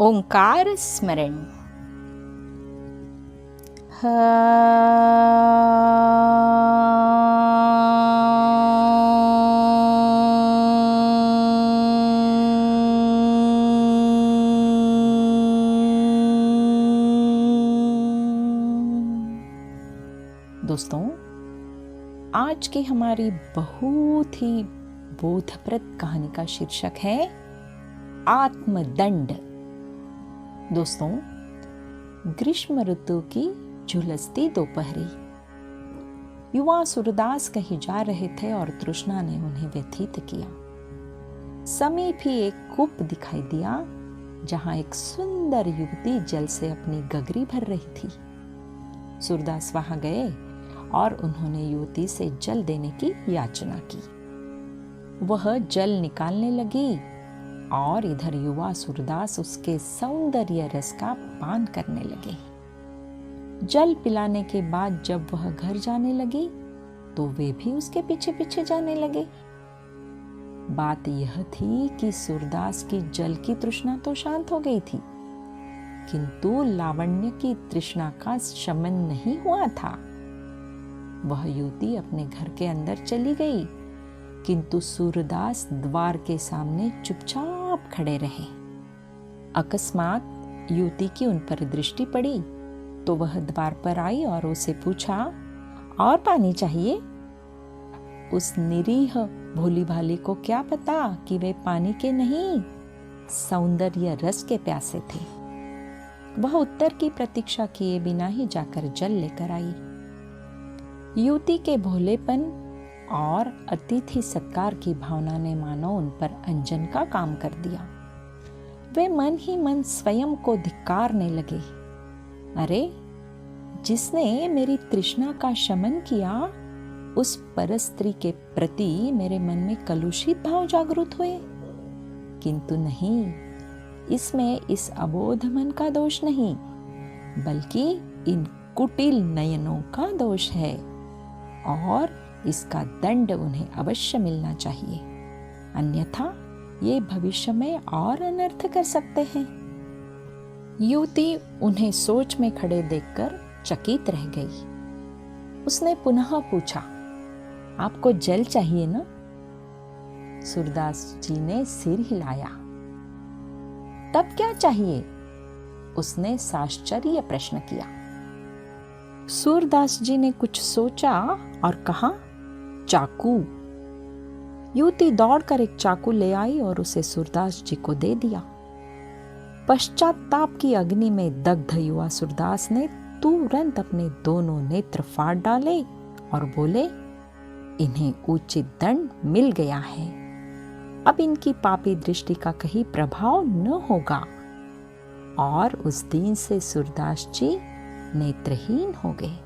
ओंकार स्मरण। दोस्तों, आज की हमारी बहुत ही बोधप्रद कहानी का शीर्षक है आत्मदंड। दोस्तों, ग्रीष्म ऋतु की झुलसती दोपहरी, युवा सूरदास कहीं जा रहे थे और तृष्णा ने उन्हें व्यथित किया। समीप ही एक कूप दिखाई दिया जहां एक सुंदर युवती जल से अपनी गगरी भर रही थी। सूरदास वहां गए और उन्होंने युवती से जल देने की याचना की। वह जल निकालने लगी और इधर युवा सूरदास उसके सौंदर्य रस का पान करने लगे। जल पिलाने के बाद जब वह घर जाने लगी तो वे भी उसके पीछे पीछे जाने लगे। बात यह थी कि सूरदास की जल की तृष्णा तो शांत हो गई थी, किंतु लावण्य की तृष्णा का शमन नहीं हुआ था। वह युवती अपने घर के अंदर चली गई, किंतु सूरदास द्वार के सामने चुपचाप खड़े रहे। अकस्मात युवती की उन पर दृष्टि पड़ी तो वह द्वार पर आई और उसे पूछा, और पानी चाहिए? उस निरीह भोली भाली को क्या पता कि वे पानी के नहीं, सौंदर्य रस के प्यासे थे। वह उत्तर की प्रतीक्षा किए बिना ही जाकर जल लेकर आई। युवती के भोलेपन और अतिथि सत्कार की भावना ने मानो उन पर अंजन का काम कर दिया। वे मन ही मन स्वयं को धिक्कारने लगे। अरे, जिसने मेरी तृष्णा का शमन किया, उस परस्त्री के प्रति मेरे मन में कलुषित भाव जागृत हुए। किंतु नहीं, इसमें इस अबोध मन का दोष नहीं, बल्कि इन कुटिल नयनों का दोष है और इसका दंड उन्हें अवश्य मिलना चाहिए, अन्यथा ये भविष्य में और अनर्थ कर सकते हैं। युवती उन्हें सोच में खड़े देखकर चकित रह गई। उसने पुनः पूछा, आपको जल चाहिए ना? सूरदास जी ने सिर हिलाया। तब क्या चाहिए? उसने साश्चर्य प्रश्न किया। सूरदास जी ने कुछ सोचा और कहा, चाकू। युवती दौड़कर एक चाकू ले आई और उसे सूरदास जी को दे दिया। पश्चाताप की अग्नि में दग्ध युवा सूरदास ने तुरंत अपने दोनों नेत्र फाड़ डाले और बोले, इन्हें उचित दंड मिल गया है। अब इनकी पापी दृष्टि का कहीं प्रभाव न होगा। और उस दिन से सूरदास जी नेत्रहीन हो गए।